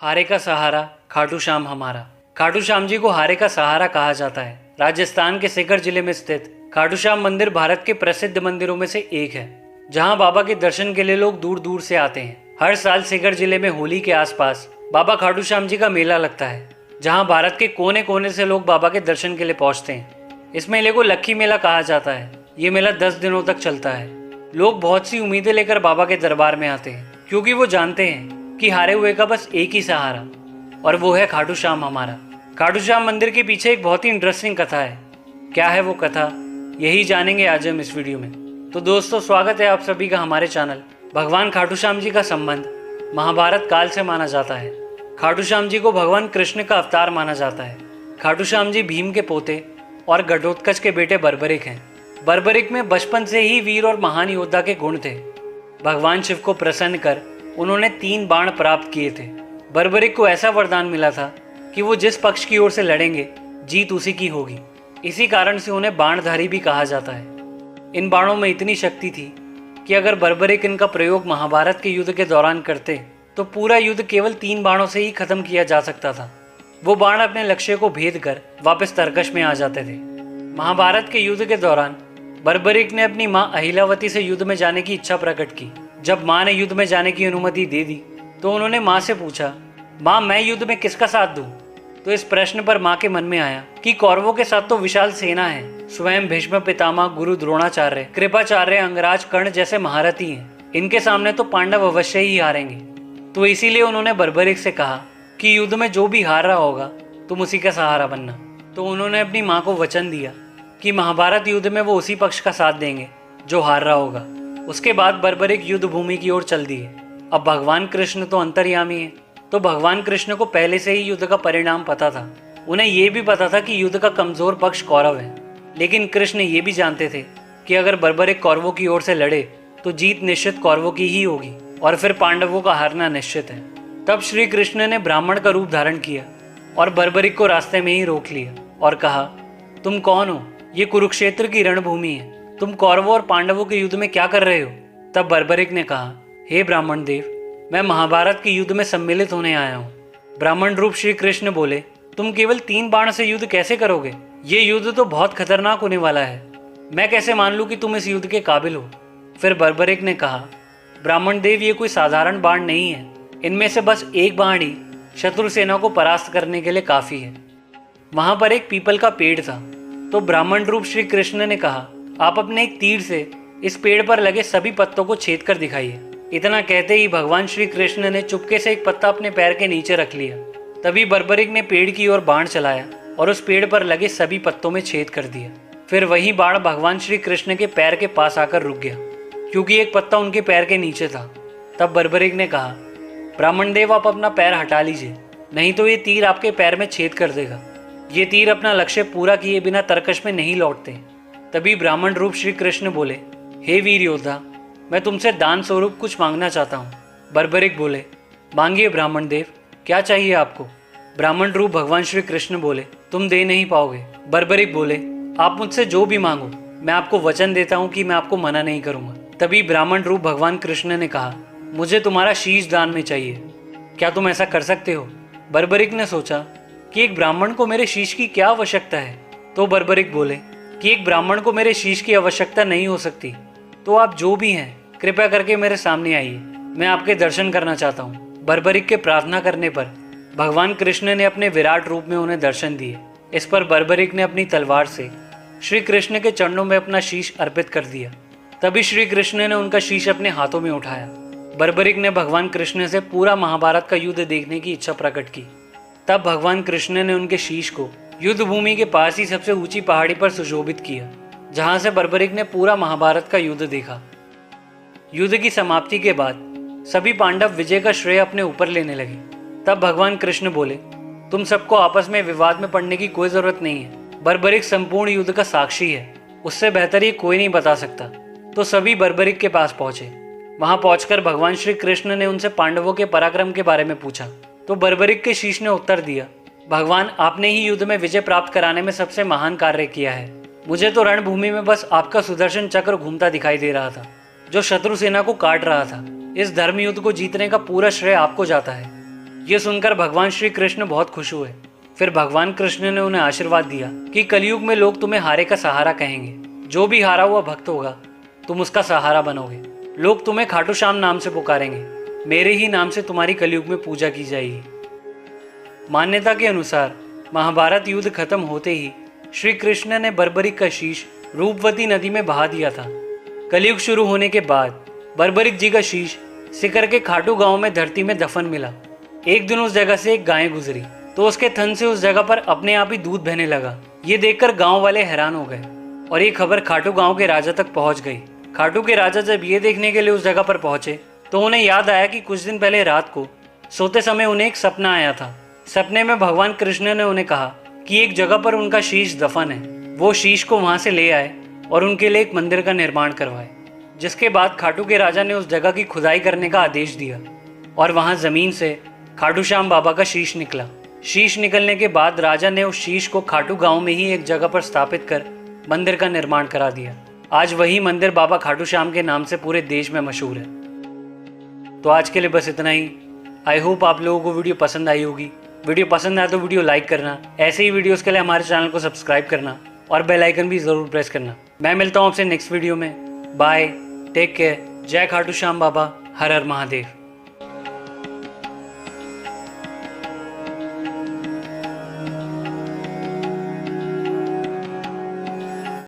हारे का सहारा खाटू श्याम हमारा। खाटू श्याम जी को हारे का सहारा कहा जाता है। राजस्थान के सीकर जिले में स्थित खाटू श्याम मंदिर भारत के प्रसिद्ध मंदिरों में से एक है, जहां बाबा के दर्शन के लिए लोग दूर दूर से आते हैं। हर साल सीकर जिले में होली के आसपास बाबा खाटू श्याम जी का मेला लगता है, जहां भारत के कोने कोने से लोग बाबा के दर्शन के लिए पहुंचते हैं। इस मेले को लक्खी मेला कहा जाता है। ये मेला 10 दिनों तक चलता है। लोग बहुत सी उम्मीदें लेकर बाबा के दरबार में आते हैं, क्योंकि वो जानते हैं कि हारे हुए का बस एक ही सहारा, और वो है खाटू श्याम हमारा। खाटू श्याम मंदिर के पीछे एक बहुत ही इंटरेस्टिंग कथा है। क्या है वो कथा, यही जानेंगे आज हम इस वीडियो में। तो दोस्तों, स्वागत है आप सभी का हमारे चैनल। भगवान खाटू श्याम जी का संबंध महाभारत काल से माना जाता है। खाटू श्याम जी को भगवान कृष्ण का अवतार माना जाता है। खाटू श्याम जी भीम के पोते और घटोत्कच के बेटे बर्बरिक हैं। बर्बरिक में बचपन से ही वीर और महान योद्धा के गुण थे। भगवान शिव को प्रसन्न कर उन्होंने 3 बाण प्राप्त किए थे। बर्बरिक को ऐसा वरदान मिला था कि वो जिस पक्ष की ओर से लड़ेंगे, जीत उसी की होगी। इसी कारण से उन्हें बाणधारी भी कहा जाता है। इन बाणों में इतनी शक्ति थी कि अगर बर्बरिक इनका प्रयोग महाभारत के युद्ध के दौरान करते तो पूरा युद्ध केवल 3 बाणों से ही खत्म किया जा सकता था। वो बाण अपने लक्ष्य को भेद कर वापस तरकश में आ जाते थे। महाभारत के युद्ध के दौरान बर्बरिक ने अपनी मां अहिलावती से युद्ध में जाने की इच्छा प्रकट की। जब मां ने युद्ध में जाने की अनुमति दे दी तो उन्होंने मां से पूछा, मां मैं युद्ध में किसका साथ दूं? तो इस प्रश्न पर मां के मन में आया कि कौरवों के साथ तो विशाल सेना है। स्वयं भीष्म पितामह, गुरु द्रोणाचार्य, कृपाचार्य, अंगराज, कर्ण जैसे महारथी हैं। इनके सामने तो पांडव अवश्य ही हारेंगे। तो इसीलिए उन्होंने बर्बरिक से कहा कि युद्ध में जो भी हार रहा होगा तुम उसी का सहारा बनना। तो उन्होंने अपनी मां को वचन दिया कि महाभारत युद्ध में वो उसी पक्ष का साथ देंगे जो हार रहा होगा। उसके बाद बर्बरिक युद्ध भूमि की ओर चल दिए। अब भगवान कृष्ण तो अंतर्यामी है, तो भगवान कृष्ण को पहले से ही युद्ध का परिणाम पता था। उन्हें यह भी पता था कि युद्ध का कमजोर पक्ष कौरव है। लेकिन कृष्ण ये भी जानते थे कि अगर बर्बरिक कौरवों की ओर से लड़े तो जीत निश्चित कौरवों की ही होगी, और फिर पांडवों का हारना निश्चित है। तब श्री कृष्ण ने ब्राह्मण का रूप धारण किया और बर्बरिक को रास्ते में ही रोक लिया और कहा, तुम कौन हो? ये कुरुक्षेत्र की रणभूमि है। तुम कौरवों और पांडवों के युद्ध में क्या कर रहे हो? तब बर्बरिक ने कहा, हे ब्राह्मण देव, मैं महाभारत के युद्ध में सम्मिलित होने आया हूँ। ब्राह्मण रूप श्री कृष्ण बोले, तुम केवल 3 बाण से युद्ध कैसे करोगे? ये युद्ध तो बहुत खतरनाक होने वाला है। मैं कैसे मान लूँ कि तुम इस युद्ध के काबिल हो? फिर बर्बरिक ने कहा, ब्राह्मण देव, ये कोई साधारण बाण नहीं है। इनमें से बस एक बाण ही शत्रु सेना को परास्त करने के लिए काफी है। वहां पर एक पीपल का पेड़ था। तो ब्राह्मण रूप श्री कृष्ण ने कहा, आप अपने एक तीर से इस पेड़ पर लगे सभी पत्तों को छेद कर दिखाइए। इतना कहते ही भगवान श्री कृष्ण ने चुपके से एक पत्ता अपने पैर के नीचे रख लिया। तभी बर्बरिक ने पेड़ की ओर बाण चलाया और उस पेड़ पर लगे सभी पत्तों में छेद कर दिया। फिर वही बाण भगवान श्री कृष्ण के पैर के पास आकर रुक गया, क्योंकि एक पत्ता उनके पैर के नीचे था। तब बर्बरिक ने कहा, ब्राह्मण देव, आप अपना पैर हटा लीजिए, नहीं तो ये तीर आपके पैर में छेद कर देगा। ये तीर अपना लक्ष्य पूरा किए बिना तरकश में नहीं लौटते। तभी ब्राह्मण रूप श्री कृष्ण बोले, हे वीर योद्धा, मैं तुमसे दान स्वरूप कुछ मांगना चाहता हूँ। बर्बरिक बोले, मांगिए ब्राह्मण देव, क्या चाहिए आपको? ब्राह्मण रूप भगवान श्री कृष्ण बोले, तुम दे नहीं पाओगे। बर्बरिक बोले, आप मुझसे जो भी मांगो, मैं आपको वचन देता हूँ कि मैं आपको मना नहीं करूँगा। तभी ब्राह्मण रूप भगवान कृष्ण ने कहा, मुझे तुम्हारा शीश दान में चाहिए, क्या तुम ऐसा कर सकते हो? बर्बरिक ने सोचा कि एक ब्राह्मण को मेरे शीश की क्या आवश्यकता है। तो बर्बरिक बोले कि एक ब्राह्मण को मेरे शीश की आवश्यकता नहीं हो सकती, तो आप जो भी हैं कृपया करके मेरे सामने आइए, मैं आपके दर्शन करना चाहता हूँ। बर्बरिक के प्रार्थना करने पर भगवान कृष्ण ने अपने विराट रूप में उन्हें दर्शन दिए। इस पर बर्बरिक ने अपनी तलवार से श्री कृष्ण के चरणों में अपना शीश अर्पित कर दिया। तभी श्री कृष्ण ने उनका शीश अपने हाथों में उठाया। बर्बरिक ने भगवान कृष्ण से पूरा महाभारत का युद्ध देखने की इच्छा प्रकट की। तब भगवान कृष्ण ने उनके शीश को युद्ध भूमि के पास ही सबसे ऊंची पहाड़ी पर सुशोभित किया, जहां से बर्बरिक ने पूरा महाभारत का युद्ध देखा। युद्ध की समाप्ति के बाद सभी पांडव विजय का श्रेय अपने ऊपर लेने लगे। तब भगवान कृष्ण बोले, तुम सबको आपस में विवाद में पड़ने की कोई जरूरत नहीं है। बर्बरिक संपूर्ण युद्ध का साक्षी है, उससे बेहतर ये कोई नहीं बता सकता। तो सभी बर्बरिक के पास पहुंचे। वहां पहुंचकर भगवान श्री कृष्ण ने उनसे पांडवों के पराक्रम के बारे में पूछा। तो बर्बरिक के शीश ने उत्तर दिया, भगवान, आपने ही युद्ध में विजय प्राप्त कराने में सबसे महान कार्य किया है। मुझे तो रणभूमि में बस आपका सुदर्शन चक्र घूमता दिखाई दे रहा था, जो शत्रु सेना को काट रहा था। इस धर्म युद्ध को जीतने का पूरा श्रेय आपको जाता है। ये सुनकर भगवान श्री कृष्ण बहुत खुश हुए। फिर भगवान कृष्ण ने उन्हें आशीर्वाद दिया कि कलयुग में लोग तुम्हें हारे का सहारा कहेंगे। जो भी हारा हुआ भक्त होगा तुम उसका सहारा बनोगे। लोग तुम्हें खाटू श्याम नाम से पुकारेंगे। मेरे ही नाम से तुम्हारी कलयुग में पूजा की जाएगी। मान्यता के अनुसार महाभारत युद्ध खत्म होते ही श्री कृष्ण ने बर्बरिक का शीश रूपवती नदी में बहा दिया था। कलयुग शुरू होने के बाद बर्बरिक जी का शीश सिकर के खाटू गांव में धरती में दफन मिला। एक दिन उस जगह से एक गाय गुजरी तो उसके थन से उस जगह पर अपने आप ही दूध बहने लगा। ये देखकर गांव वाले हैरान हो गए और ये खबर खाटू गांव के राजा तक पहुंच गई। खाटू के राजा जब ये देखने के लिए उस जगह पर पहुंचे तो उन्हें याद आया कि कुछ दिन पहले रात को सोते समय उन्हें एक सपना आया था। सपने में भगवान कृष्ण ने उन्हें कहा कि एक जगह पर उनका शीश दफन है, वो शीश को वहां से ले आए और उनके लिए एक मंदिर का निर्माण करवाए। जिसके बाद खाटू के राजा ने उस जगह की खुदाई करने का आदेश दिया और वहां जमीन से खाटू श्याम बाबा का शीश निकला। शीश निकलने के बाद राजा ने उस शीश को खाटू गांव में ही एक जगह पर स्थापित कर मंदिर का निर्माण करा दिया। आज वही मंदिर बाबा खाटू श्याम के नाम से पूरे देश में मशहूर है। तो आज के लिए बस इतना ही। आई होप आप लोगों को वीडियो पसंद आई होगी। वीडियो पसंद आए तो वीडियो लाइक करना, ऐसे ही वीडियोस के लिए हमारे चैनल को सब्सक्राइब करना और बेल आइकन भी ज़रूर प्रेस करना। मैं मिलता हूँ आपसे नेक्स्ट वीडियो में। बाय, टेक केयर, जय खाटू श्याम बाबा, हर हर महादेव।